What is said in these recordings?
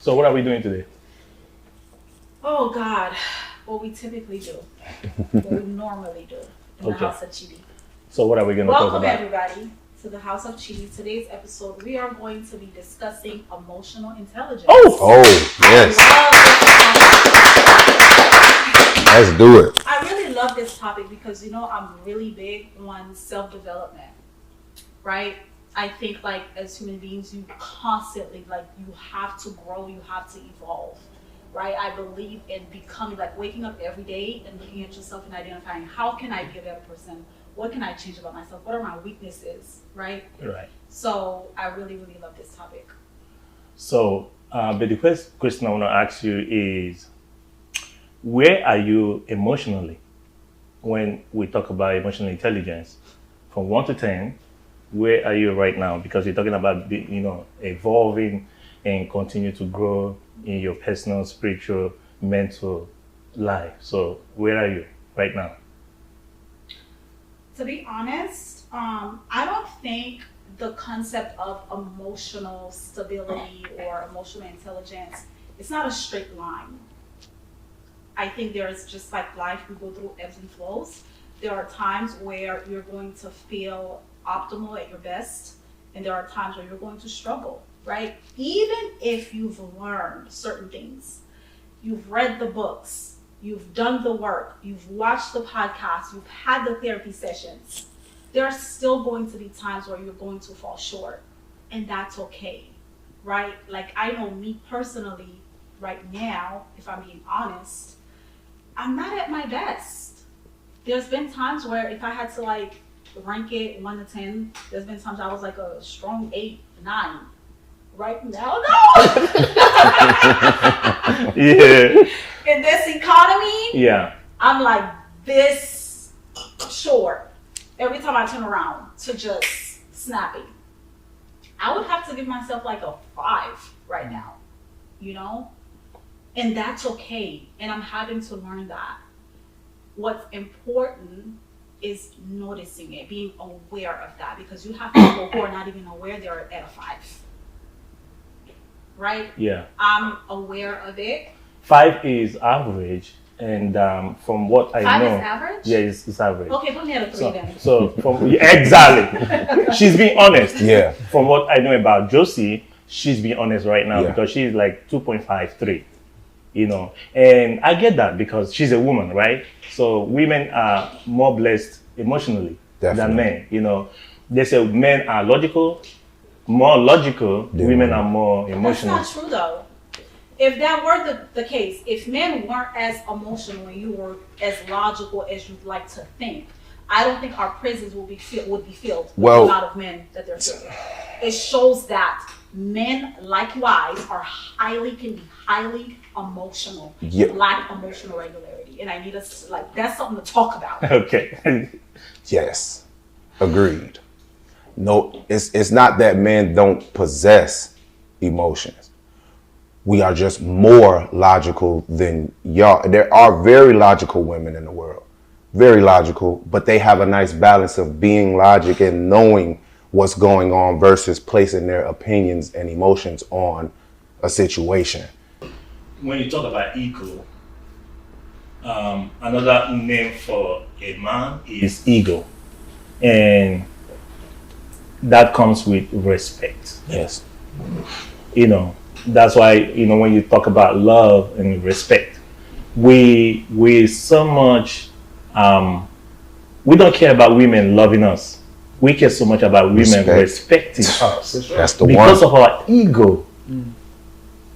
So what are we doing today? Oh God, what we typically do, what we normally do in the Okay. house of Chidi. So what are we going to talk Welcome about? everybody to the house of Chidi. Today's episode, we are going to be discussing emotional intelligence. Oh, yes. Let's do it. I really love this topic because I'm really big on self-development, right? I think as human beings, you constantly you have to grow, you have to evolve, right? I believe in becoming waking up every day and looking at yourself and identifying how can I be a better person? What can I change about myself? What are my weaknesses, right? Right. So I really, really love this topic. So, but the first question I want to ask you is, where are you emotionally when we talk about emotional intelligence? From 1 to 10, where are you right now? Because you're talking about evolving and continue to grow in your personal, spiritual, mental life. So where are you right now? To be honest, I don't think the concept of emotional stability or emotional intelligence, it's not a straight line. I think there's just like life, we go through ebbs and flows. There are times where you're going to feel optimal at your best, and there are times where you're going to struggle, right? Even if you've learned certain things, you've read the books, you've done the work, you've watched the podcasts, you've had the therapy sessions, there are still going to be times where you're going to fall short, and that's okay, right? Like I know me personally right now, if I'm being honest, I'm not at my best. There's been times where if I had to rank it 1 to 10, there's been times I was like a strong 8, 9. Right now, no. Yeah. In this economy, Yeah. I'm like this short every time I turn around to just snappy. I would have to give myself like a 5 right now, and that's okay. And I'm having to learn that. What's important is noticing it, being aware of that, because you have people who are not even aware they're at a 5. Right? Yeah. I'm aware of it. 5 is average, and from what I 5 know, is average? yeah, it's average. Okay, put me at a 3 then. So exactly, she's being honest. Yeah. From what I know about Josie, she's being honest right now because she's like 2.53. And I get that because she's a woman, right? So women are more blessed emotionally than men. They say men are more logical. Women are more emotional. That's not true though. If that were the case, if men weren't as emotional and you were as logical as you'd like to think, I don't think our prisons would be filled with the amount of men that they're filling. It shows that men likewise can be highly emotional, lack emotional regularity, and I need us that's something to talk about. Okay. Yes. Agreed. No, it's not that men don't possess emotions. We are just more logical than y'all. There are very logical women in the world. Very logical, but they have a nice balance of being logic and knowing what's going on versus placing their opinions and emotions on a situation. When you talk about ego, another name for a man is ego, and that comes with respect. Yes. That's why when you talk about love and respect, we so much we don't care about women loving us. We care so much about women respecting us. That's the because one. of our ego.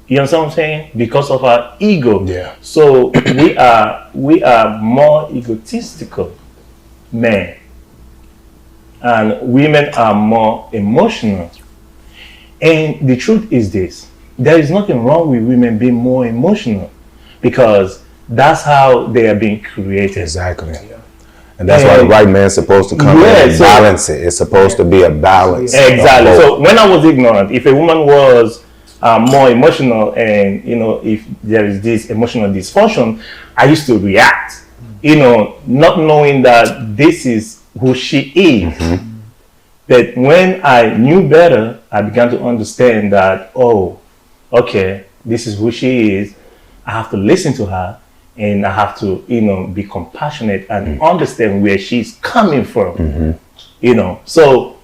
You understand what I'm saying? Because of our ego. Yeah. So we are more egotistical men, and women are more emotional. And the truth is this: there is nothing wrong with women being more emotional, because that's how they are being created. Exactly. And that's why the right man's supposed to come in and balance it. It's supposed to be a balance. Exactly. So when I was ignorant, if a woman was more emotional, and if there is this emotional dysfunction, I used to react, not knowing that this is who she is. Mm-hmm. But when I knew better, I began to understand that, okay, This is who she is. I have to listen to her, and I have to, be compassionate and understand where she's coming from. So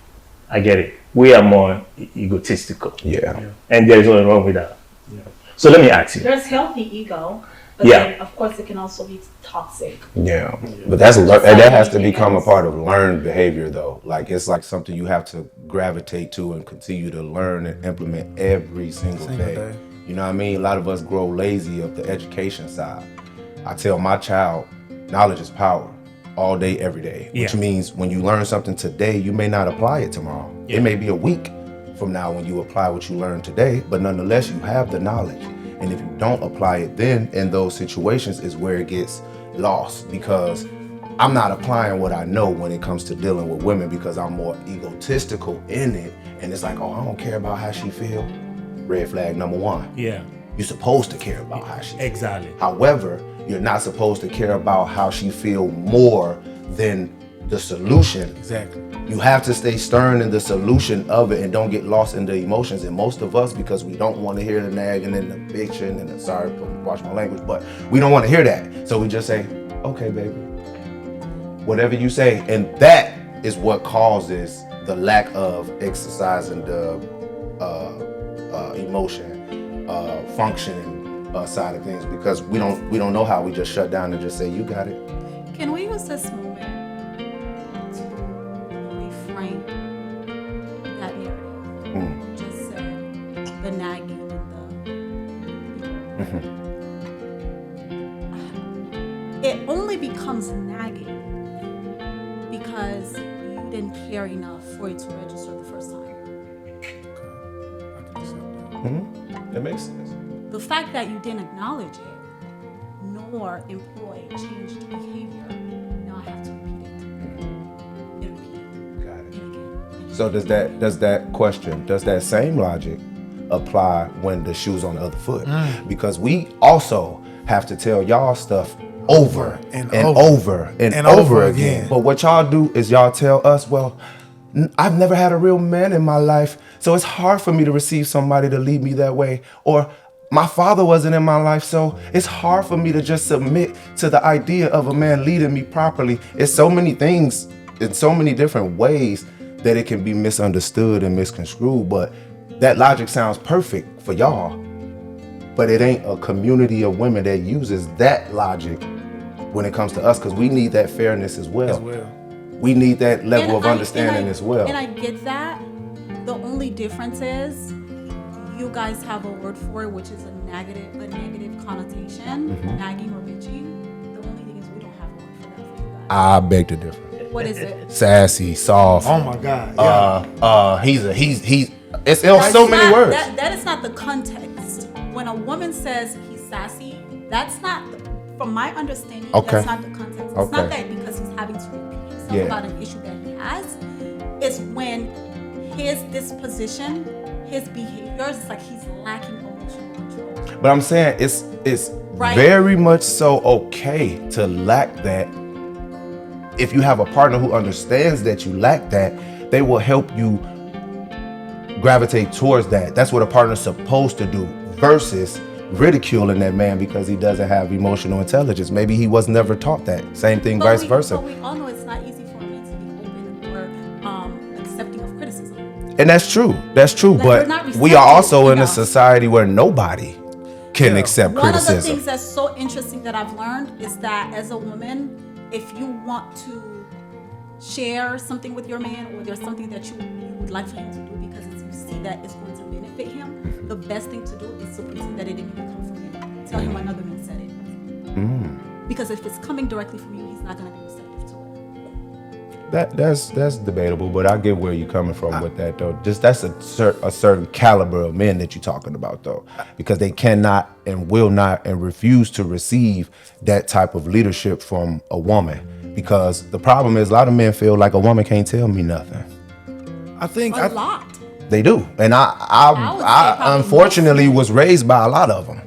I get it. We are more egotistical. Yeah. And there's nothing wrong with that. So let me ask you. There's healthy ego, but Yeah. then of course it can also be toxic. Yeah, but that has to become a part of learned behavior, though. Like, it's like something you have to gravitate to and continue to learn and implement every single day. You know what I mean? A lot of us grow lazy of the education side. I tell my child, knowledge is power, all day, every day. Which means when you learn something today, you may not apply it tomorrow. It may be a week from now when you apply what you learned today, but nonetheless, you have the knowledge. And if you don't apply it, then in those situations is where it gets lost, because I'm not applying what I know when it comes to dealing with women, because I'm more egotistical in it. And it's like, oh, I don't care about how she feel. Red flag number one. Yeah. You're supposed to care about how she feel. Exactly. However, you're not supposed to care about how she feel more than the solution. Exactly. You have to stay stern in the solution of it and don't get lost in the emotions. And most of us, because we don't want to hear the nagging and the bitching and the, sorry, watch my language, but we don't want to hear that. So we just say, okay, baby, whatever you say. And that is what causes the lack of exercising the emotion, functioning side of things, because we don't know how. We just shut down and just say, you got it. Can we use this moment to reframe that narrative? Just say the nagging and the it only becomes nagging because you didn't care enough for it to register the first time. That makes sense. The fact that you didn't acknowledge it nor employ changed behavior, now I have to repeat it and repeat Got it. and again. So does that same logic apply when the shoe's on the other foot? Because we also have to tell y'all stuff over and over again. But what y'all do is y'all tell us, well, I've never had a real man in my life, so it's hard for me to receive somebody to lead me that way. Or my father wasn't in my life, so it's hard for me to just submit to the idea of a man leading me properly. It's so many things in so many different ways that it can be misunderstood and misconstrued. But that logic sounds perfect for y'all, but it ain't a community of women that uses that logic when it comes to us, because we need that fairness as well. We need that level of understanding as well. And I get that. The only difference is you guys have a word for it, which is a negative connotation, nagging or bitching. The only thing is we don't have a word for that for you guys. I beg to differ. What is it? Sassy, soft. Oh my God. Yeah. He's it's so many words. That is not the context. When a woman says he's sassy, that's not, from my understanding, that's not the context. It's not that because he's having to repeat himself about an issue that he has. It's when his disposition, his behaviors, it's like he's lacking emotional control. But I'm saying it's Right. very much so okay to lack that. If you have a partner who understands that you lack that, they will help you gravitate towards that. That's what a partner's supposed to do, versus ridiculing that man because he doesn't have emotional intelligence. Maybe he was never taught that. Same thing, vice versa. But we all know it's not easy for a man to be open or accepting of criticism. And that's true. That's true. Like, we're But not we are also in a enough. society where nobody can accept One of the criticism. things that's so interesting that I've learned is that as a woman, if you want to share something with your man, or there's something that you would like for him to do because you see that it's going to benefit him, the best thing to do is to pretend that it didn't even come from you. Tell him another man said it. Because if it's coming directly from you, he's not going to be receptive to it. That's debatable, but I get where you're coming from with that, though. Just that's a certain caliber of men that you're talking about, though, because they cannot and will not and refuse to receive that type of leadership from a woman. Because the problem is, a lot of men feel like a woman can't tell me nothing. I think A lot. They do, and would say I probably unfortunately most. was raised by a lot of them.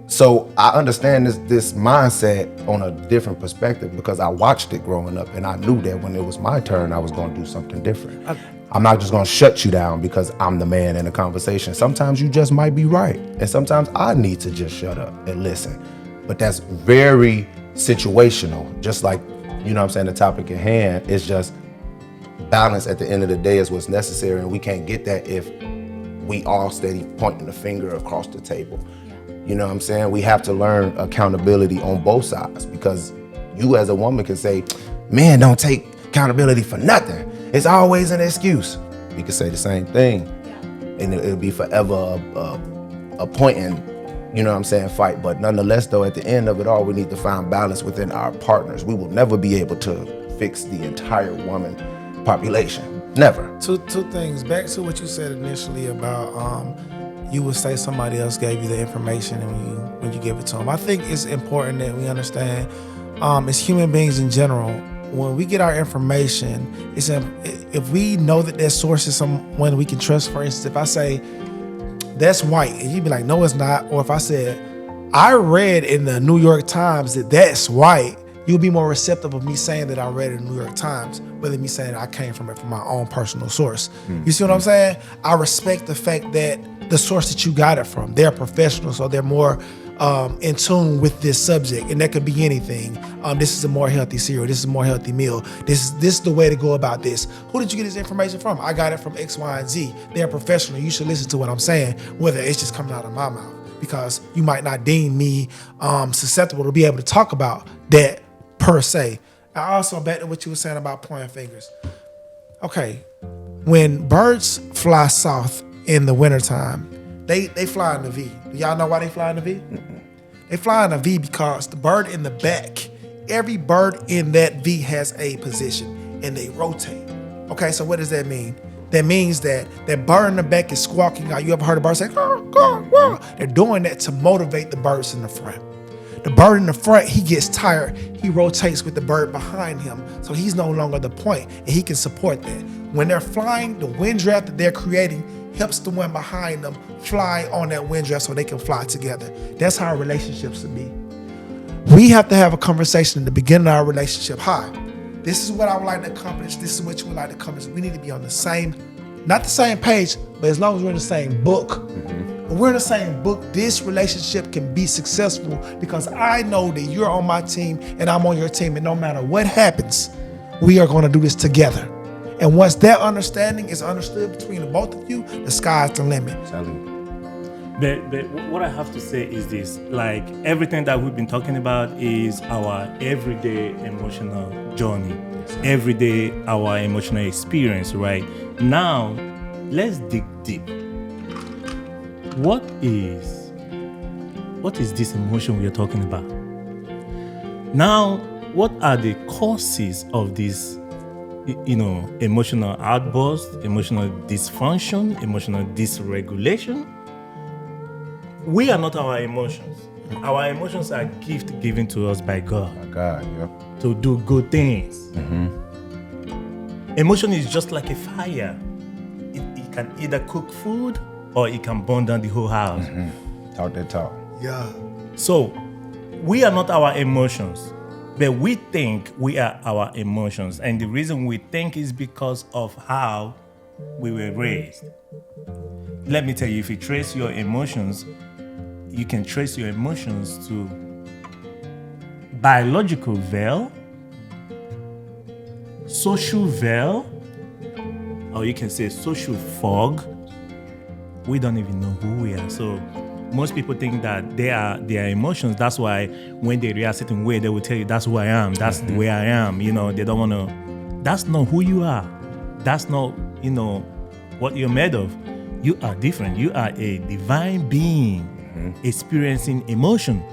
So I understand this mindset on a different perspective because I watched it growing up, and I knew that when it was my turn, I was going to do something different. I'm not just gonna shut you down because I'm the man in the conversation. Sometimes you just might be right. And sometimes I need to just shut up and listen. But that's very situational. Just like, you know what I'm saying, the topic at hand is just balance at the end of the day is what's necessary. And we can't get that if we all steady pointing the finger across the table. You know what I'm saying? We have to learn accountability on both sides, because you as a woman can say, men don't take accountability for nothing. It's always an excuse. We could say the same thing, and it'll be forever a pointing, you know what I'm saying, fight. But nonetheless, though, at the end of it all, we need to find balance within our partners. We will never be able to fix the entire woman population. Never. Two things. Back to what you said initially about you would say somebody else gave you the information and when you give it to them. I think it's important that we understand, as human beings in general, when we get our information, if we know that that source is someone we can trust. For instance, if I say that's white, and you'd be like, no, it's not. Or if I said I read in the New York Times that that's white, you'll be more receptive of me saying that I read it in the New York Times, rather than me saying I came from it from my own personal source. You see what I'm saying? I respect the fact that the source that you got it from, they're professionals, so they're more in tune with this subject, and that could be anything. This is a more healthy cereal. This is a more healthy meal. This is the way to go about this. Who did you get this information from? I got it from X, Y, and Z. They're professional. You should listen to what I'm saying, whether it's just coming out of my mouth, because you might not deem me susceptible to be able to talk about that per se. I also, back to what you were saying about pointing fingers. Okay, when birds fly south in the wintertime, they fly in the V. Do y'all know why they fly in the V? They fly in the V because the bird in the back, every bird in that V has a position and they rotate. Okay, so what does that mean? That means that that bird in the back is squawking out. You ever heard a bird say, "Caw, caw, caw"? They're doing that to motivate the birds in the front. The bird in the front, he gets tired. He rotates with the bird behind him, so he's no longer the point, and he can support that. When they're flying, the wind draft that they're creating helps the one behind them fly on that wind draft so they can fly together. That's how relationships should be. We have to have a conversation in the beginning of our relationship. Hi, this is what I would like to accomplish. This is what you would like to accomplish. We need to be on the same, not the same page, but as long as we're in the same book. When we're in the same book, this relationship can be successful because I know that you're on my team and I'm on your team, and no matter what happens, we are going to do this together. And once that understanding is understood between the both of you, the sky's the limit. But what I have to say is this: like, everything that we've been talking about is our everyday emotional journey, everyday our emotional experience. Right now, let's dig deep. What is this emotion we are talking about? Now, what are the causes of this, emotional outburst, emotional dysfunction, emotional dysregulation? We are not our emotions. Our emotions are gifts given to us by God. My God, yeah. To do good things. Emotion is just like a fire. It can either cook food or it can burn down the whole house. Talk that talk. Yeah. So, we are not our emotions, but we think we are our emotions. And the reason we think is because of how we were raised. Let me tell you, if you trace your emotions, you can trace your emotions to biological veil, social veil, or you can say social fog. We don't even know who we are. So most people think that they are their emotions. That's why when they react a certain way, they will tell you, that's who I am. That's the way I am. They don't want to. That's not who you are. That's not, what you're made of. You are different. You are a divine being experiencing emotion,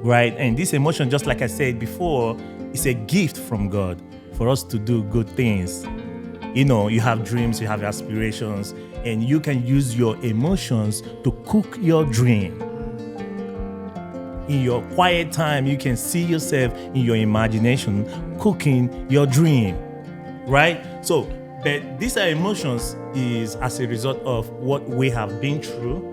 right? And this emotion, just like I said before, is a gift from God for us to do good things. You have dreams, you have aspirations, and you can use your emotions to cook your dream. In your quiet time, you can see yourself in your imagination cooking your dream, right? So, but these are emotions is as a result of what we have been through.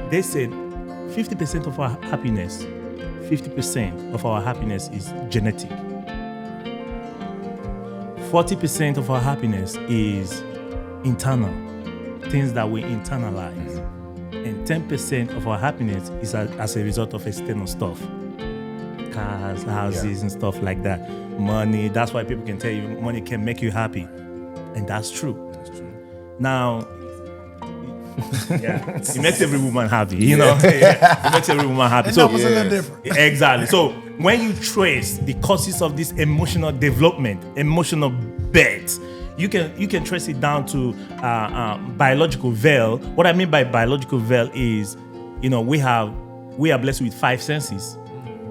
They said 50% of our happiness, 50% of our happiness is genetic. 40% of our happiness is internal, things that we internalize. And 10% of our happiness is as a result of external stuff. Cars, houses, and stuff like that. Money. That's why people can tell you money can make you happy. And that's true. Now, it makes every woman happy, you know. It makes every woman happy. So it's a little different. Exactly. So when you trace the causes of this emotional development, emotional birth, you can trace it down to biological veil. What I mean by biological veil is, you know, we are blessed with 5 senses.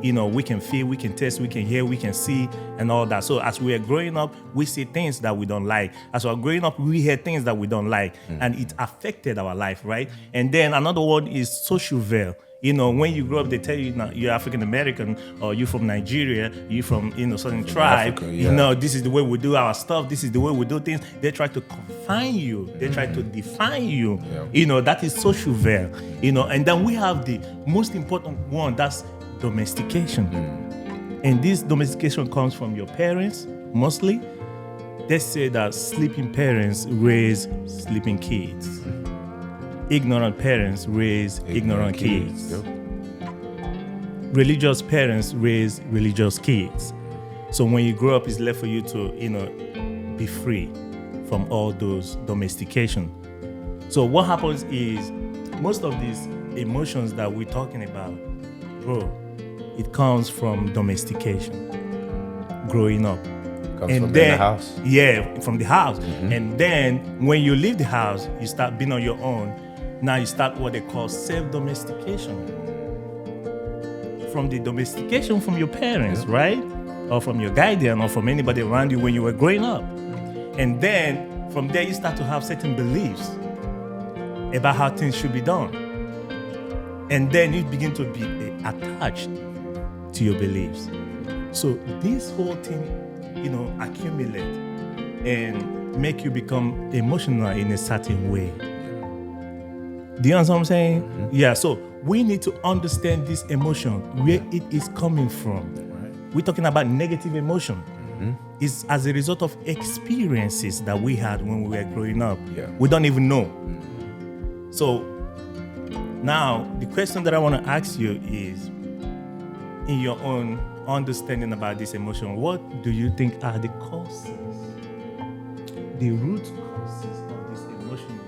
You know, we can feel, we can taste, we can hear, we can see, and all that. So as we are growing up, we see things that we don't like. As we're growing up, we hear things that we don't like, and it affected our life, right? And then another one is social veil. You know, when you grow up, they tell you you're African American, or you're from Nigeria, you're from, you know, certain tribe. Africa, You know, this is the way we do our stuff. This is the way we do things. They try to confine you. They try to define you. You know, that is social veil. You know, and then we have the most important one. That's domestication. And this domestication comes from your parents, mostly. They say that sleeping parents raise sleeping kids. Ignorant parents raise ignorant kids. Religious parents raise religious kids. So when you grow up, it's left for you to, you know, be free from all those domestication. So what happens is most of these emotions that we're talking about, bro, it comes from domestication, growing up. Comes from the house. Yeah, from the house. And then when you leave the house, you start being on your own. Now you start what they call self-domestication. From the domestication from your parents, right? Or from your guardian, or from anybody around you when you were growing up. And then from there you start to have certain beliefs about how things should be done. And then you begin to be attached to your beliefs. So this whole thing, you know, accumulate and make you become emotional in a certain way. Do you understand what I'm saying? Yeah, so we need to understand this emotion, where it is coming from. We're talking about negative emotion. It's as a result of experiences that we had when we were growing up. We don't even know. So now the question that I want to ask you is, in your own understanding about this emotion, what do you think are the causes, the root causes of this emotional,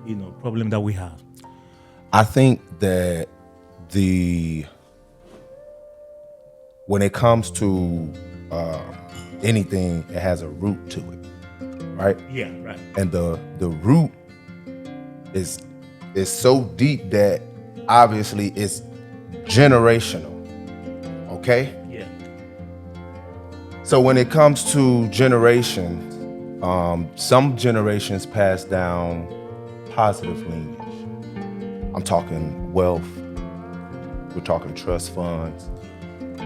you know, problem that we have? I think that when it comes to anything, it has a root to it, right? Yeah, right. And the root is so deep that obviously it's generational. Okay? Yeah. So when it comes to generations, some generations pass down positive lineage. I'm talking wealth. We're talking trust funds.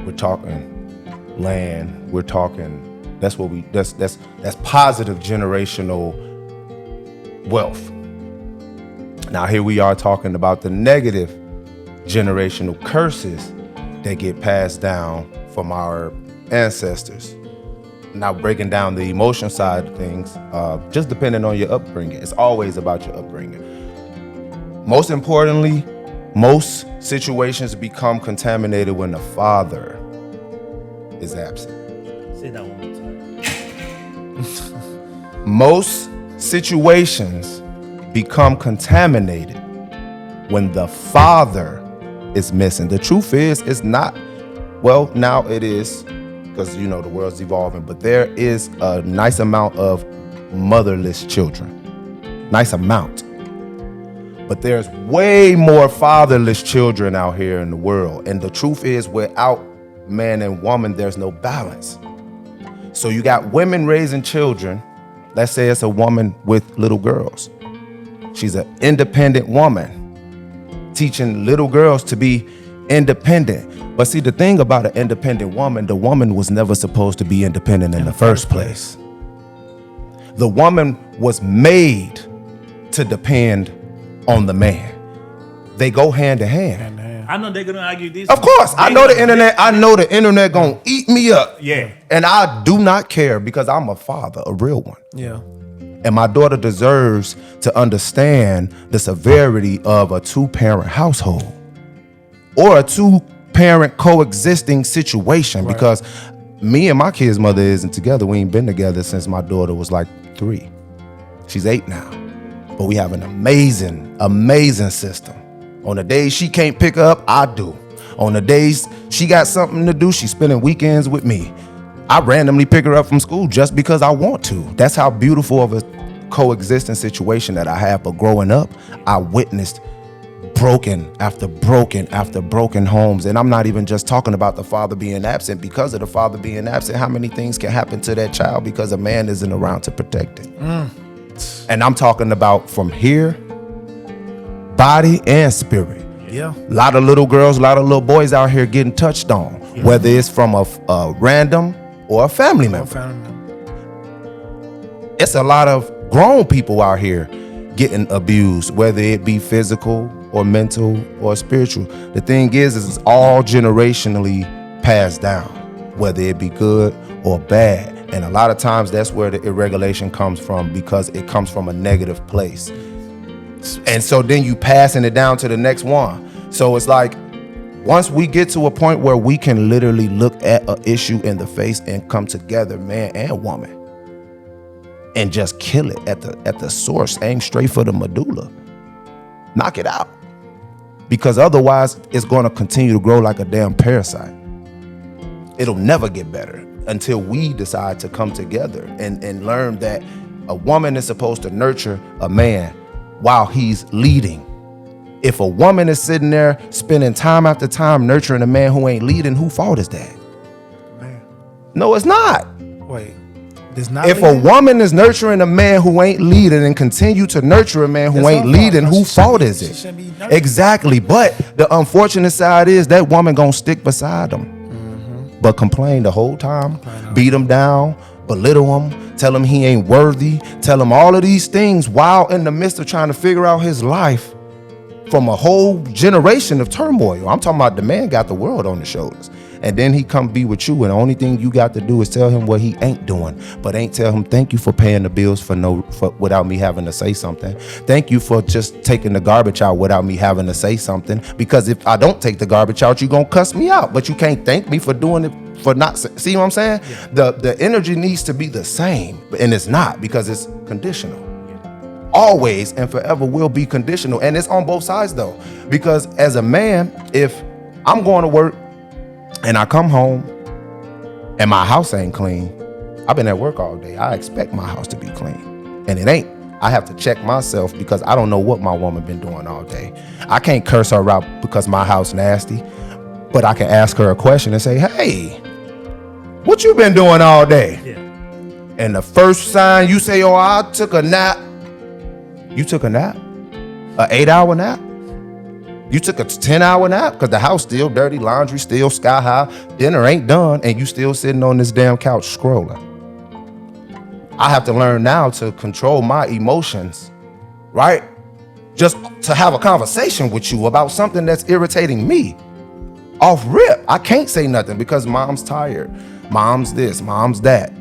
We're talking land. We're talking that's positive generational wealth. Now here we are talking about the negative generational curses that get passed down from our ancestors. Now breaking down the emotion side of things, just depending on your upbringing. It's always about your upbringing. Most importantly, most situations become contaminated when the father is absent. Say that one more time. Most situations become contaminated when the father is missing. The truth is, it's not, well, now it is, because, you know, the world's evolving, but there is a nice amount of motherless children. Nice amount. But there's way more fatherless children out here in the world. And the truth is, without man and woman, there's no balance. So you got women raising children. Let's say it's a woman with little girls. She's an independent woman, teaching little girls to be independent. But see, the thing about an independent woman, the woman was never supposed to be independent in the first place. The woman was made to depend on the man. They go hand in hand. I know they're gonna argue this. Of course, I know the internet. I know the internet gonna eat me up. Yeah. And I do not care because I'm a father, a real one. Yeah. And my daughter deserves to understand the severity of a 2-parent household or a 2-parent coexisting situation. Right. Because me and my kid's mother isn't together. We ain't been together since my daughter was like 3. She's 8 now. But we have an amazing system. On the days she can't pick her up, I do. On the days she got something to do, she's spending weekends with me. I randomly pick her up from school just because I want to. That's how beautiful of a coexisting situation that I have. But growing up, I witnessed broken after broken after broken homes. And I'm not even just talking about the father being absent. Because of the father being absent, how many things can happen to that child because a man isn't around to protect it? And I'm talking about from here, body and spirit. Yeah. A lot of little girls, a lot of little boys out here getting touched on, whether it's from a random or a family member. It's a lot of grown people out here getting abused, whether it be physical or mental or spiritual. The thing is it's all generationally passed down, whether it be good or bad. And a lot of times that's where the irregulation comes from, because it comes from a negative place. And so then you passing it down to the next one. So it's like, once we get to a point where we can literally look at an issue in the face and come together, man and woman, and just kill it at the source, aim straight for the medulla, knock it out. Because otherwise it's going to continue to grow like a damn parasite. It'll never get better until we decide to come together and learn that a woman is supposed to nurture a man while he's leading. If a woman is sitting there spending time after time nurturing a man who ain't leading, whose fault is that? Man. No, it's not. Wait. There's not. If a woman is nurturing a man who ain't leading and continue to nurture a man who That's ain't her fault. leading, No, whose she shouldn't fault be- is she it? shouldn't be nurturing. Exactly. But the unfortunate side is that woman gonna stick beside him, but complain the whole time, beat him down, belittle him, tell him he ain't worthy, tell him all of these things while in the midst of trying to figure out his life from a whole generation of turmoil. I'm talking about the man got the world on his shoulders. And then he come be with you, and the only thing you got to do is tell him what he ain't doing, but ain't tell him thank you for paying the bills for without me having to say something. Thank you for just taking the garbage out without me having to say something. Because if I don't take the garbage out, you gonna cuss me out. But you can't thank me for doing it, for not. See what I'm saying? Yeah. The energy needs to be the same, and it's not, because it's conditional. Always and forever will be conditional, and it's on both sides though. Because as a man, if I'm going to work and I come home and my house ain't clean, I've been at work all day, I expect my house to be clean, and it ain't. I have to check myself because I don't know what my woman been doing all day. I can't curse her out because my house nasty, but I can ask her a question and say, hey, what you been doing all day? Yeah. And the first sign you say, oh, I took a nap. You took a nap? An 8-hour nap? You took a 10-hour nap? Because the house still dirty, laundry still sky high, dinner ain't done, and you still sitting on this damn couch scrolling. I have to learn now to control my emotions, right? Just to have a conversation with you about something that's irritating me. Off rip, I can't say nothing because mom's tired. Mom's this, mom's that.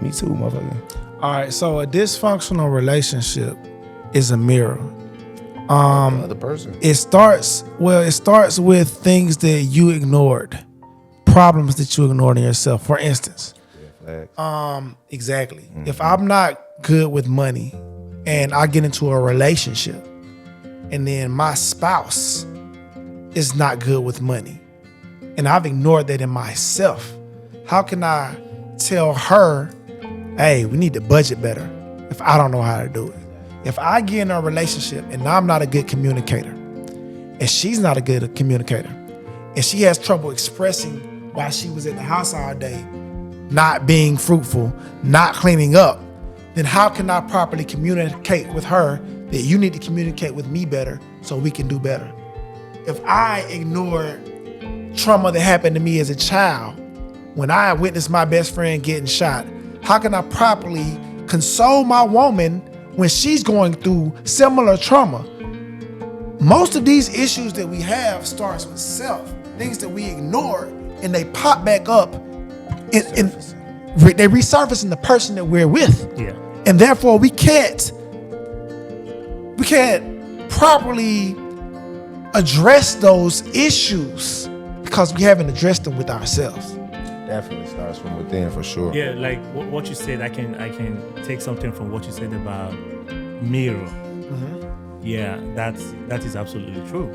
Me too, motherfucker. All right, so a dysfunctional relationship is a mirror. The other person. It starts with things that you ignored, problems that you ignored in yourself. For instance, exactly. Mm-hmm. If I'm not good with money and I get into a relationship and then my spouse is not good with money and I've ignored that in myself, how can I tell her, hey, we need to budget better if I don't know how to do it? If I get in a relationship and I'm not a good communicator and she's not a good communicator and she has trouble expressing why she was at the house all day, not being fruitful, not cleaning up, then how can I properly communicate with her that you need to communicate with me better so we can do better? If I ignore trauma that happened to me as a child, when I witnessed my best friend getting shot, how can I properly console my woman when she's going through similar trauma? most of these issues that we have starts with self, things that we ignore, and they pop back up, they resurface in the person that we're with, Yeah. and therefore we can't properly address those issues because we haven't addressed them with ourselves. Definitely starts from within for sure. Yeah, like what you said, I can take something from what you said about mirror. Yeah, that is absolutely true.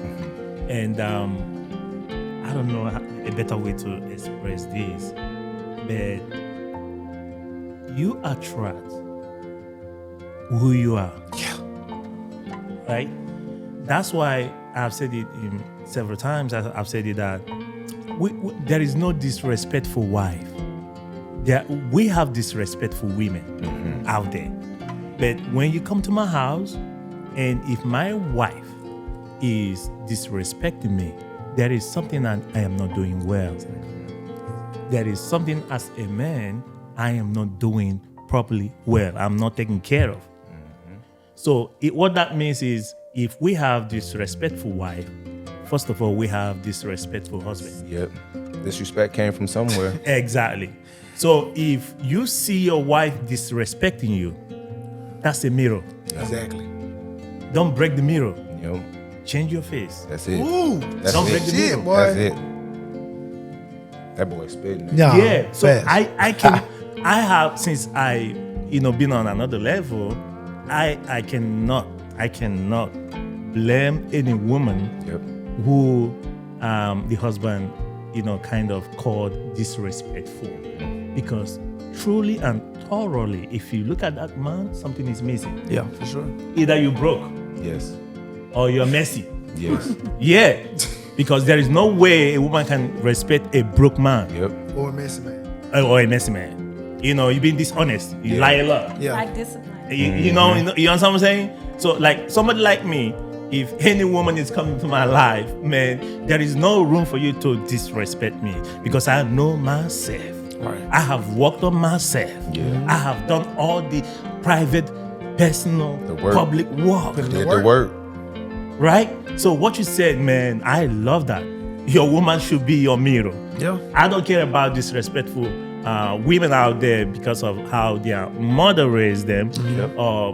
And I don't know a better way to express this, but you attract who you are. Yeah. Right? That's why I've said it several times. I've said it that there is no disrespectful wife. We have disrespectful women out there. But when you come to my house, and if my wife is disrespecting me, there is something that I am not doing well. There is something as a man I am not doing properly well. I'm not taken care of. So what that means is if we have disrespectful wife, first of all, we have disrespectful husband. Yep. Disrespect came from somewhere. Exactly. So if you see your wife disrespecting you, that's a mirror. Exactly. Don't break the mirror. Yep. Change your face. That's it. Ooh, That's Don't it. break the mirror. boy. That's it. That boy spitting. Nah, Yeah. So fast. I have, since I been on another level, I cannot blame any woman Yep. who the husband kind of called disrespectful, because truly and thoroughly, if you look at that man, something is missing. Yeah, for sure. Either you broke Yes. or you're messy. Yes. Yeah, because there is no way a woman can respect a broke man Yep. Or a messy man. or a messy man. You've been dishonest. You lie a lot. Yeah. Like discipline. You know, you understand what I'm saying? So, like somebody like me, if any woman is coming to my life, man, there is no room for you to disrespect me because I know myself. Right. I have worked on myself. Yeah. I have done all the private, personal, The work. public work. Did the work. Right? So what you said, man, I love that. Your woman should be your mirror. Yeah. I don't care about disrespectful women out there because of how their mother raised them or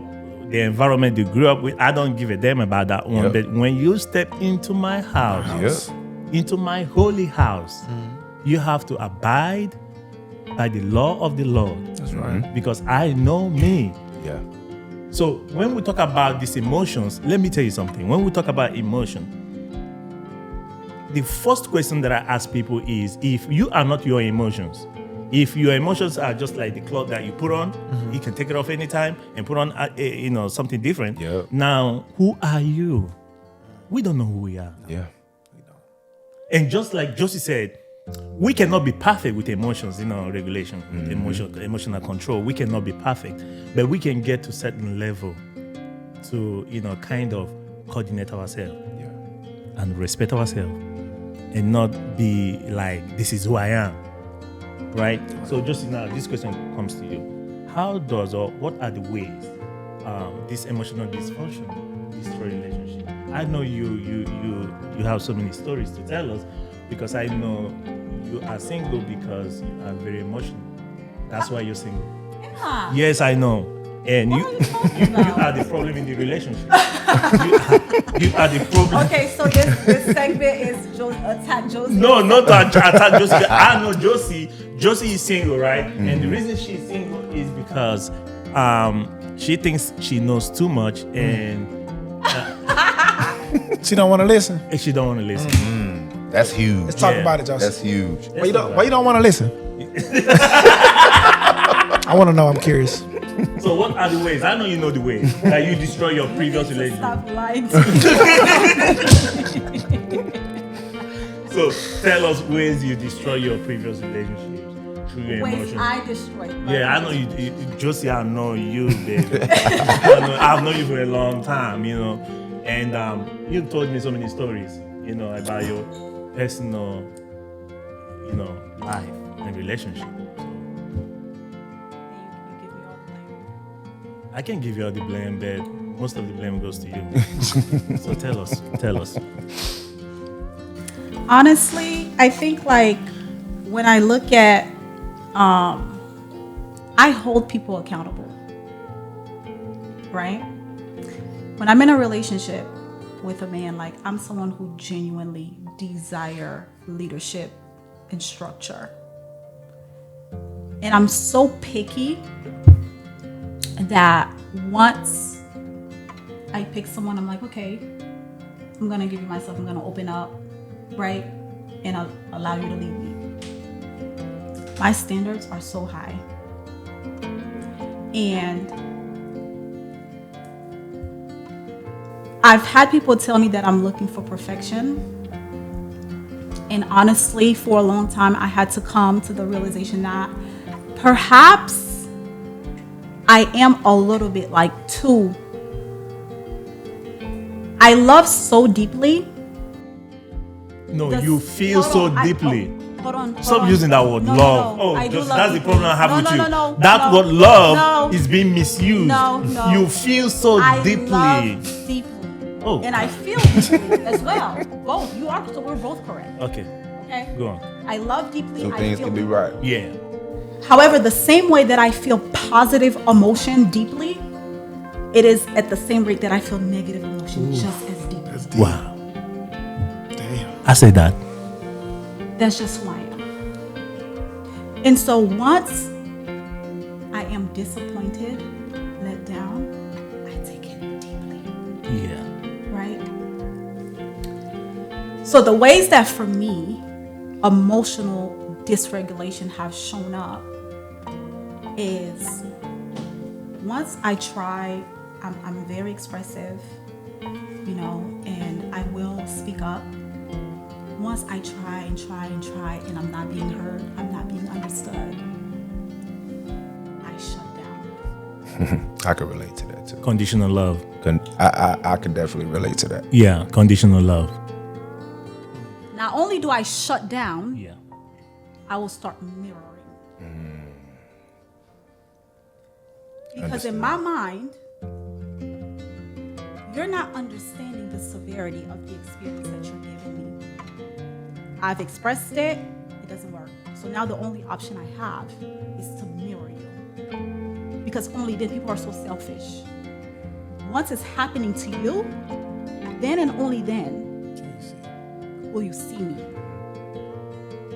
the environment they grew up with. I don't give a damn about that one. Yep. But when you step into my house, Yep. into my holy house, you have to abide by the law of the Lord. That's right. Because I know me. Yeah. So when we talk about these emotions, let me tell you something. When we talk about emotion, the first question that I ask people is, if you are not your emotions, if your emotions are just like the cloth that you put on, you can take it off anytime and put on something different. Yeah. Now, who are you? We don't know who we are. Yeah. And just like Josie said, we cannot be perfect with emotions in our regulation, with emotional control. We cannot be perfect, but we can get to certain level to, kind of coordinate ourselves and respect ourselves and not be like, this is who I am, right? So Josie, now this question comes to you. How does, or what are the ways this emotional dysfunction destroy relationship? I know you have so many stories to tell us, because I know you are single because you are very emotional. That's why you're single. Yeah. Yes, I know. And you What are you talking about? are the problem in the relationship. you are the problem. Okay, so this segment is attack Josie. No, not to attack Josie. I know Josie. Josie is single, right? And the reason she's single is because she thinks she knows too much and She don't want to listen. she don't want to listen. That's huge. Let's talk Yeah. about it, Josie. That's huge. Why you don't want to listen? I want to know. I'm curious. So what are the ways? I know you know the ways that you destroy your previous relationship. Stop lying to me. So tell us ways you destroy your previous relationships through your Ways emotions. I destroyed. Yeah, I know you, Josie. I know you, baby. I've known you for a long time, and you told me so many stories, about your personal, life and relationship. You give me all the blame. I can give you all the blame, but most of the blame goes to you. So tell us. Honestly, I think like when I look at, I hold people accountable, right? When I'm in a relationship with a man, like I'm someone who genuinely desire leadership and structure. And I'm so picky that once I pick someone, I'm like, okay, I'm gonna give you myself, I'm gonna open up, right? And I'll allow you to lead me. My standards are so high. And I've had people tell me that I'm looking for perfection. And honestly, for a long time, I had to come to the realization that perhaps I am a little bit like too. I love so deeply. No, you feel so deeply. Hold on. Stop using that word, No, love. no, no. Oh, I do just love that's the deeply. problem I have with you. No, That no, word love no. is being misused. No. You feel so I deeply. love deeply. Oh. And I feel deeply as well. Both. You are, so we're both correct. Okay, Okay? go on. I love deeply. Two I things feel can be deeply. right. Yeah. However, the same way that I feel positive emotion deeply, it is at the same rate that I feel negative emotion just as deeply. That's deep. Wow. Damn. I say that. That's just who I am. And so once I am disappointed, let down, I take it deeply, Yeah. right? So the ways that for me, emotional dysregulation have shown up is once I try, I'm very expressive, and I will speak up. Once I try and I'm not being heard, I'm not being understood, I shut down. I could relate to that too. Conditional love. I could definitely relate to that. Yeah, conditional love. Not only do I shut down, Yeah. I will start mirroring. Because in my mind, you're not understanding the severity of the experience that you're giving me. I've expressed it, it doesn't work. So now the only option I have is to mirror you. Because only then, people are so selfish. Once it's happening to you, then and only then will you see me.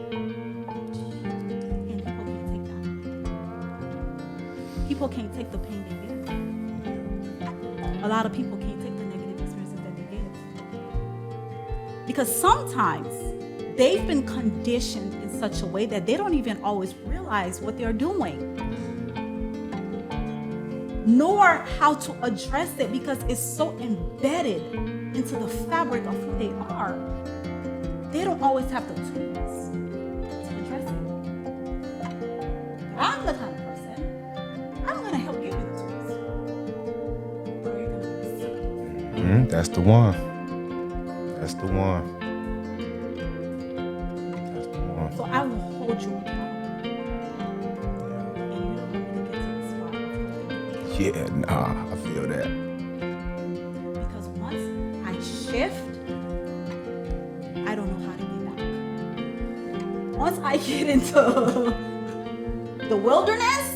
And people can't take that. People can't take the pain they give. A lot of people can't take the negative experiences that they give. Because sometimes they've been conditioned in such a way that they don't even always realize what they're doing, nor how to address it, because it's so embedded into the fabric of who they are. They don't always have the tools to address it. I'm the kind of person, I'm going to help give you the tools. But are you going to listen? That's the one. That's the one. That's the one. So I will hold you accountable. And you don't want me to get to the spot of holding you. Yeah, nah, I feel that. Because once I shift, I don't know how to get back. Once I get into the wilderness,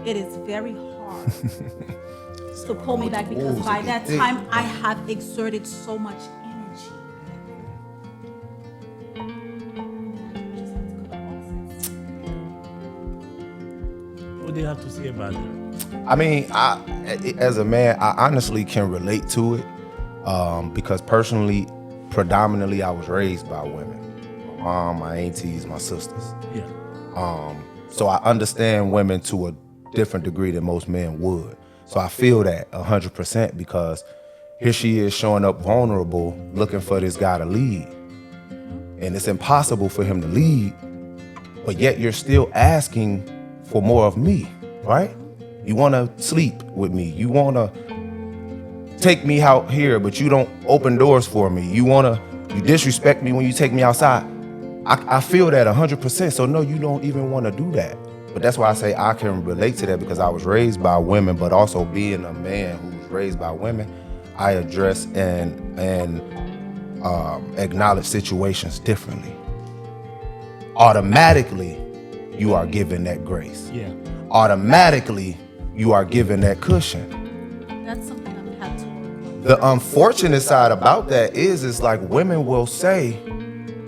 it is very hard to pull me back, because by that time I have exerted so much energy. And I just have to cut off access. What do you have to say about that? I mean, as a man, I honestly can relate to it because personally, predominantly, I was raised by women. My mom, my aunties, my sisters. Yeah. So I understand women to a different degree than most men would. So I feel that 100% because here she is showing up vulnerable, looking for this guy to lead. And it's impossible for him to lead, but yet you're still asking for more of me, right? You want to sleep with me. You want to take me out here, but you don't open doors for me. You disrespect me when you take me outside. I feel that 100%. So no, you don't even want to do that. But that's why I say I can relate to that, because I was raised by women, but also being a man who's was raised by women, I address and acknowledge situations differently. Automatically, you are given that grace. Yeah. Automatically, you are given that cushion. That's something I've had to work on. The unfortunate side about that is like women will say,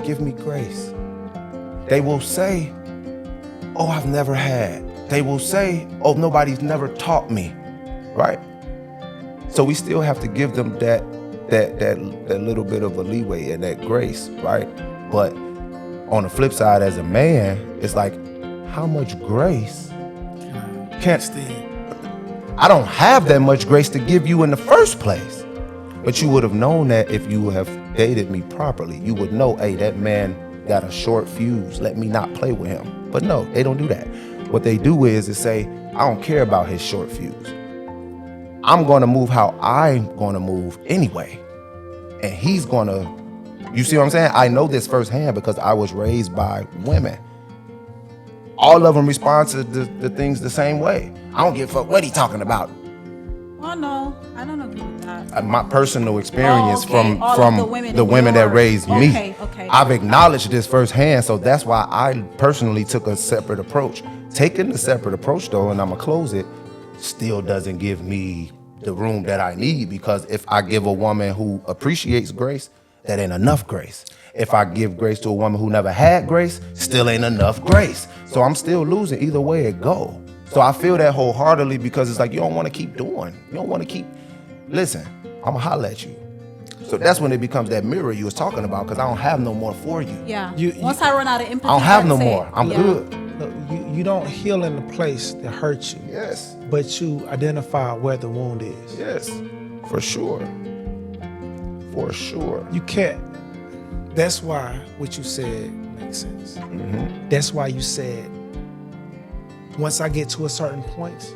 give me grace. They will say, oh, I've never had. They will say, oh, nobody's never taught me, right? So we still have to give them that little bit of a leeway and that grace, right? But on the flip side, as a man, it's like, how much grace can't stand? I don't have that much grace to give you in the first place. But you would have known that if you have dated me properly. You would know, hey, that man got a short fuse. Let me not play with him. But no, they don't do that. What they do is say, I don't care about his short fuse. I'm going to move how I'm going to move anyway. And he's going to, you see what I'm saying? I know this firsthand because I was raised by women. All of them respond to the things the same way. I don't give a fuck what he talking about. Oh no, I don't agree with that. My personal experience from the women that raised me. Okay. I've acknowledged this firsthand, so that's why I personally took a separate approach. Taking the separate approach though, and I'm gonna close it, still doesn't give me the room that I need, because if I give a woman who appreciates grace, that ain't enough grace. If I give grace to a woman who never had grace, still ain't enough grace. So I'm still losing either way it go. So I feel that wholeheartedly, because it's like, you don't want to keep doing. You don't want to keep, listen, I'm gonna holler at you. So that's when it becomes that mirror you was talking about, because I don't have no more for you. Yeah. You- Once I run out of empathy, I don't have no that's it. more. I'm Yeah. good. Look, you don't heal in the place that hurts you, Yes, but you identify where the wound is. yes, for sure. For sure. You can't. That's why what you said makes sense. Mm-hmm. That's why you said, once I get to a certain point,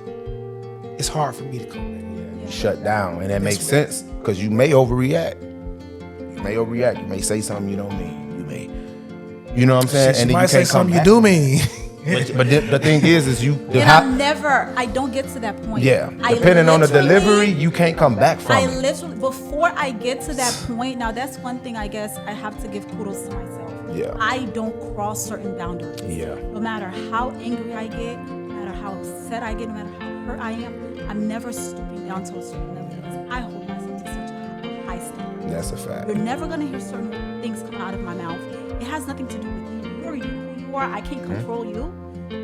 it's hard for me to come back. You shut down, and that makes sense, because you may overreact. You may say something you don't mean. You may, you know what I'm saying? She And then might you say can't come something you back. do mean. But the thing is you. And I don't get to that point. Yeah, I depending on the literally- delivery, you can't come back from I it. literally, before I get to that point, now that's one thing I guess I have to give kudos to myself. Yeah. I don't cross certain boundaries. Yeah. No matter how angry I get, no matter how upset I get, no matter how hurt I am, I'm never stooping down to a certain level, because I hold myself to such a high standard. That's a fact. You're never gonna hear certain things come out of my mouth. It has nothing to do with you. You're you who you are. I can't control you.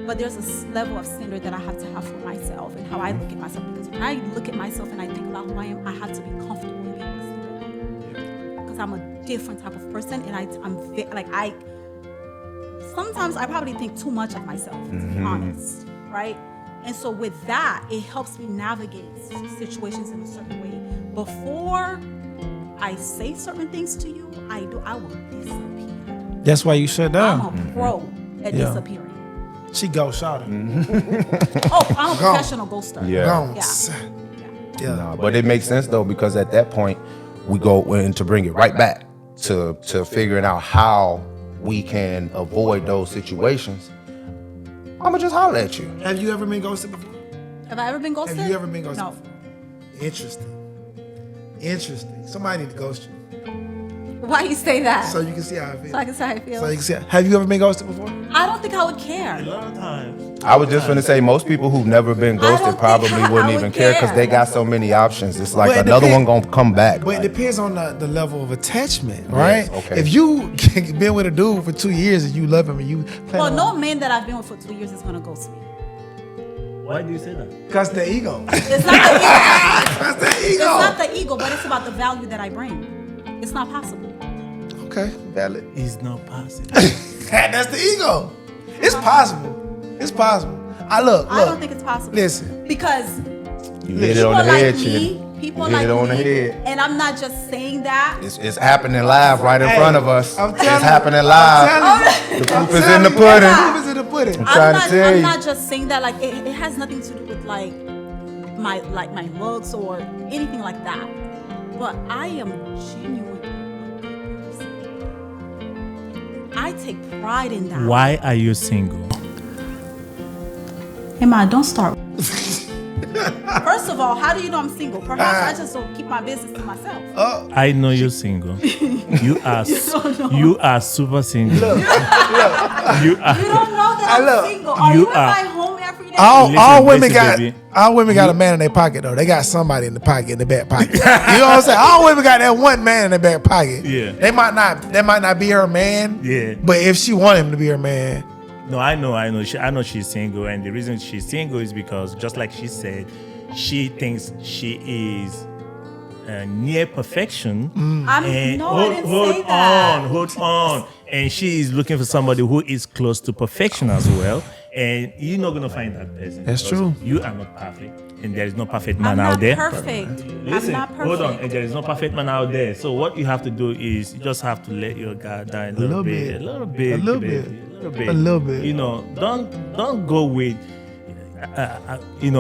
But there's a level of standard that I have to have for myself and how I look at myself. Because when I look at myself and I think about who I am, I have to be comfortable in being able to sleep at night. Because I'm a different type of person, and sometimes I probably think too much of myself, to be honest, right? And so with that, it helps me navigate situations in a certain way. Before I say certain things to you, I will disappear. That's why you shut down. I'm a pro at Yeah. disappearing. She ghost shot her. Oh, I'm a professional ghoster. Yeah. Gone. Yeah. Yeah. No, but it makes sense though, because at that point we go in to bring it right back to figuring out how we can avoid those situations. I'ma just holler at you. Have you ever been ghosted before? Have I ever been ghosted? Have you ever been ghosted No. before? Interesting. Somebody need to ghost you Why you say that? so you can see how it feels. So I can say how I feel. So you can see. Have you ever been ghosted before? I don't think I would care. A lot of times. I was just gonna say most people who've never been I don't ghosted think probably I wouldn't would even care, because they care. got so many options. It's like Well, it another one depends- gonna come back. But it Like, depends on the level of attachment, right? okay. If you been with a dude for 2 years and you love him and you plan Well, on, no man that I've been with for 2 years is gonna ghost me. Why do you say that? because the ego. It's not the ego. That's the It's ego. not the ego, but it's about the value that I bring. It's not possible. Okay, valid. It's not possible. That's the ego. It's possible. It's possible. I look. I don't think it's possible. Listen. Because you hit it people on the head, like Chidi. me, people You hit like it on the me, head. and I'm not just saying that. It's happening live right in Hey, front of us. I'm It's telling you. happening I'm live. telling you. The I'm proof is telling in the you. pudding. The proof is in the pudding. trying to tell I'm you. not just saying that. Like it has nothing to do with like my looks or anything like that. But I am genuinely a good person. I take pride in that. Why are you single? Hey man, don't start. First of all, how do you know I'm single? Perhaps I just don't keep my business to myself. I know you're single. You are don't know. you are super single. You are. You don't know that I'm single. Are you you in are- my home every day? All women listen, got baby. all women got a man in their pocket though. They got somebody in the pocket, in the back pocket. You know what I'm saying? All women got that one man in their back pocket. Yeah. That might not be her man. Yeah. But if she want him to be her man, No, I know. I know she's single, and the reason she's single is because, just like she said, she thinks she is near perfection. I didn't say that. Hold on. And she is looking for somebody who is close to perfection as well. And you're not gonna find that person. That's because true. You are not perfect, and there is no perfect I'm man out not there. perfect. Listen, I'm not perfect. hold on, and there is no perfect man out there. So what you have to do is you just have to let your guard down a little bit. You know, don't go with, you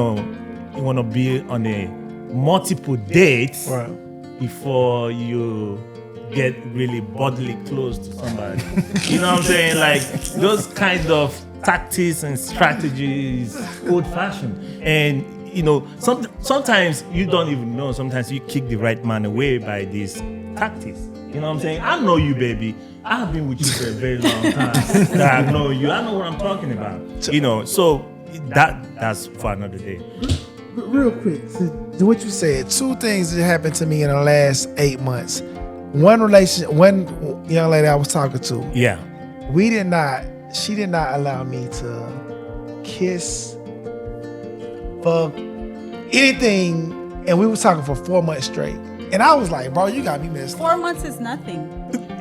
want to be on a multiple dates before you get really bodily close to somebody. You know what I'm saying? Like those kind of tactics and strategies, old-fashioned. And sometimes you don't even know. Sometimes you kick the right man away by these tactics. You know what I'm saying? I know you, baby. I've been with you for a very long time. I know you. I know what I'm talking about. So that's for another day. real quick, to what you said, two things that happened to me in the last 8 months. One young lady I was talking to. Yeah. She did not allow me to kiss, fuck, anything, and we were talking for 4 months straight. And I was like, bro, you got me messed up. 4 months is nothing.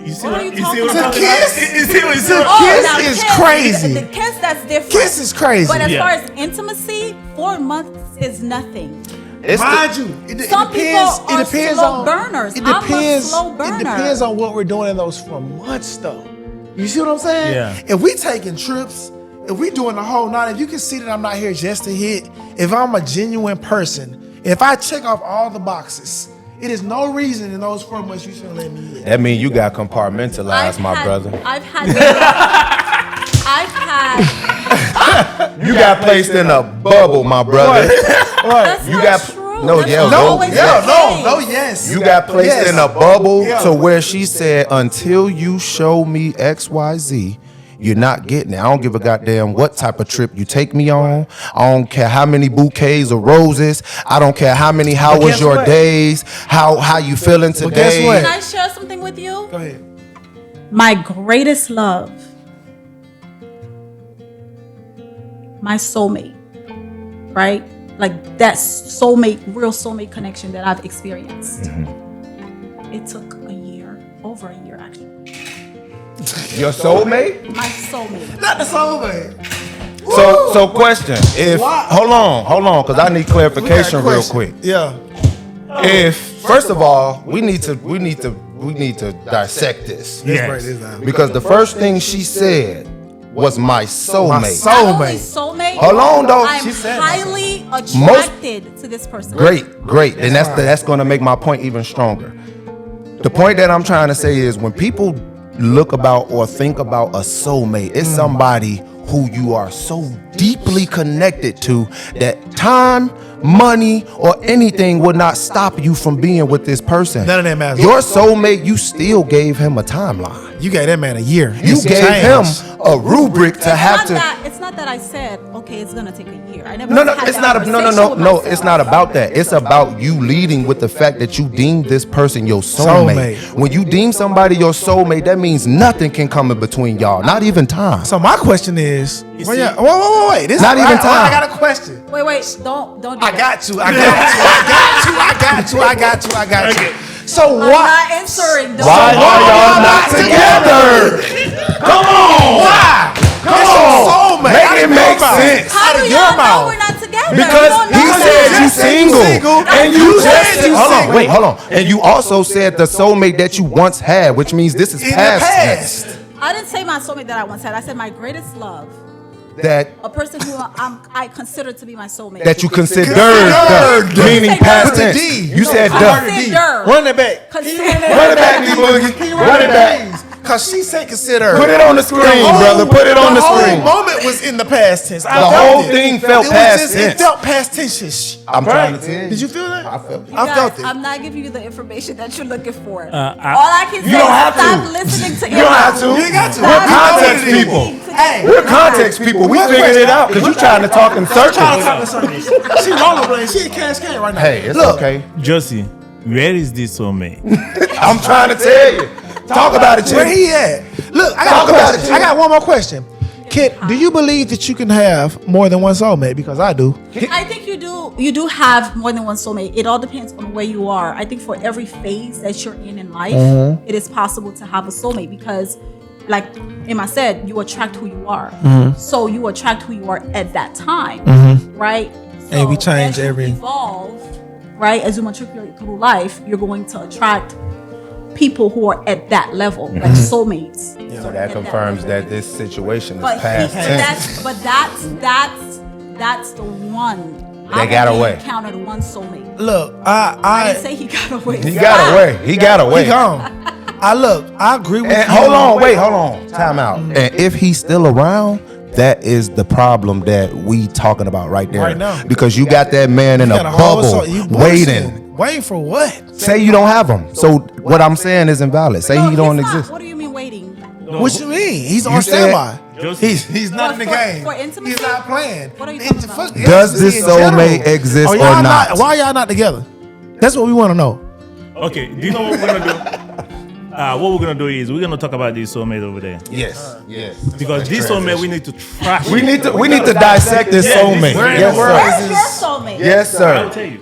You see What what are you you see talking what I'm about? talking about? Kiss? You see what Kiss is now crazy. The kiss, that's different. Kiss is crazy. But as Yeah. far as intimacy, 4 months is nothing. Mind you, it Some depends. people are It depends slow on burners. It I'm a depends. slow burner. It depends on what we're doing in those 4 months, though. You see what I'm saying? Yeah. If we taking trips, if we doing the whole night, if you can see that I'm not here just to hit, if I'm a genuine person, if I check off all the boxes, it is no reason in those 4 months you shouldn't let me in. That means you got compartmentalized, my brother. I've had. You got placed in a bubble, my brother. That's You not got true. no, That's yeah, not no, always yeah, the No, case. yes. You got placed Yes. in a bubble Yeah. to where she said, until you show me XYZ, you're not getting it. I don't give a goddamn what type of trip you take me on. I don't care how many bouquets of roses. I don't care how was guess your what? days, how you feeling today. guess what? Can I share something with you? Go ahead. My greatest love, my soulmate, right? Like that soulmate, real soulmate connection that I've experienced. It took a year, over a year actually. Your soulmate? My soulmate. Not the soulmate. So question. If Why? hold on, because I need clarification real quick. Yeah. If first of all, we need to dissect this. Yes. Break this down. Because the first thing she said was my soulmate. Not only Soulmate. soulmate. Hold on, though. I'm She said highly attracted to this person. Great. And that's going to make my point even stronger. The point that I'm trying to say is when people look about or think about a soulmate, it's somebody who you are so deeply connected to that time, money, or anything will not stop you from being with this person. None of that matters. Your soulmate, you still gave him a timeline. You gave that man a year. You It's gave changed. him a rubric to have to. It's not that I said, okay, it's gonna take a year. I never. No, had it's that not. conversation with myself. It's not about that. It's about you leading with the fact that you deem this person your soulmate. Soulmate. When you deem somebody your soulmate, that means nothing can come in between y'all, not even time. So my question is, You wait, see- wait. This Not even I time. got a question. Wait, don't do I that. got you. Okay. So I'm why? not answering. Why are y'all not together? Come on. Why? Come It's your on. soulmate. Make Out it of make your mouth. sense. How Out do of y'all your know mouth. we're not together? Because You don't he know said that. you single, and you said just you hold on, single. wait, hold on, and you also said the soulmate that you once had, which means this is In the past past. tense. I didn't say my soulmate that I once had. I said my greatest love, That a person who I consider to be my soulmate. that you considered, Considered. meaning Say past dirt. tense. D. You said I duh. consider. Run it back. Consider. Run it back, D Boogie. Run it back. Cause she said consider. Put it on the screen, brother. Put it on the screen. The whole moment was in the past tense. The whole thing felt past It tense. felt past tense. I'm trying to tell you. Did you feel that? I felt it. I felt Guys, it. I'm not giving you the information that you're looking for. I- All I can say don't is have stop to. listening to You don't have to. You ain't got to. We're Stop context listening people. to Hey, We're context people. We figured it out because you're trying to talk in trying to circles. talk in circles. She rollerblading. She in Cascade right now. Hey, it's Look, okay. Josie, where is this soulmate? I'm trying to tell you. Talk about it, where Chidi. he at? Look, I Talk got a about question. it, I got one more question. Kid, do you believe that you can have more than one soulmate? Because I do. I think you do. You do have more than one soulmate. It all depends on where you are. I think for every phase that you're in life, it is possible to have a soulmate because, like Emma said, you attract who you are. So you attract who you are at that time, right? So And we change as you every- evolve, right? As you matriculate through life, you're going to attract people who are at that level, like soulmates. So that confirms that this situation is But past tense. that's the one. They got away. Encountered one soulmate. Look, I I didn't say he got away. He got away. He got away. he gone. I agree with And you. hold on. Time out. And if he's still around, that is the problem that we talking about right there. Right now. Because you got that man in You a got whole bubble soul- you waiting. bullshitting. Waiting for what? Say you don't have him. So what I'm saying is invalid. Say No, he don't he's not. exist. What do you mean waiting? What you mean? He's on You said- standby. Josie, He's not in the For- game. for intimacy? He's not playing. What are you In- talking about? fuck Does intimacy this in general. soulmate exist Are or y'all not? Why y'all not together? That's what we want to know. okay, do you know what we're gonna do? What we're gonna do is we're gonna talk about this soulmate over there Yes. because this soulmate we need to track. We need to dissect this Yeah, this- soulmate. where in Yes, the world sir. Where's your soulmate? Yes, I'll sir. tell you.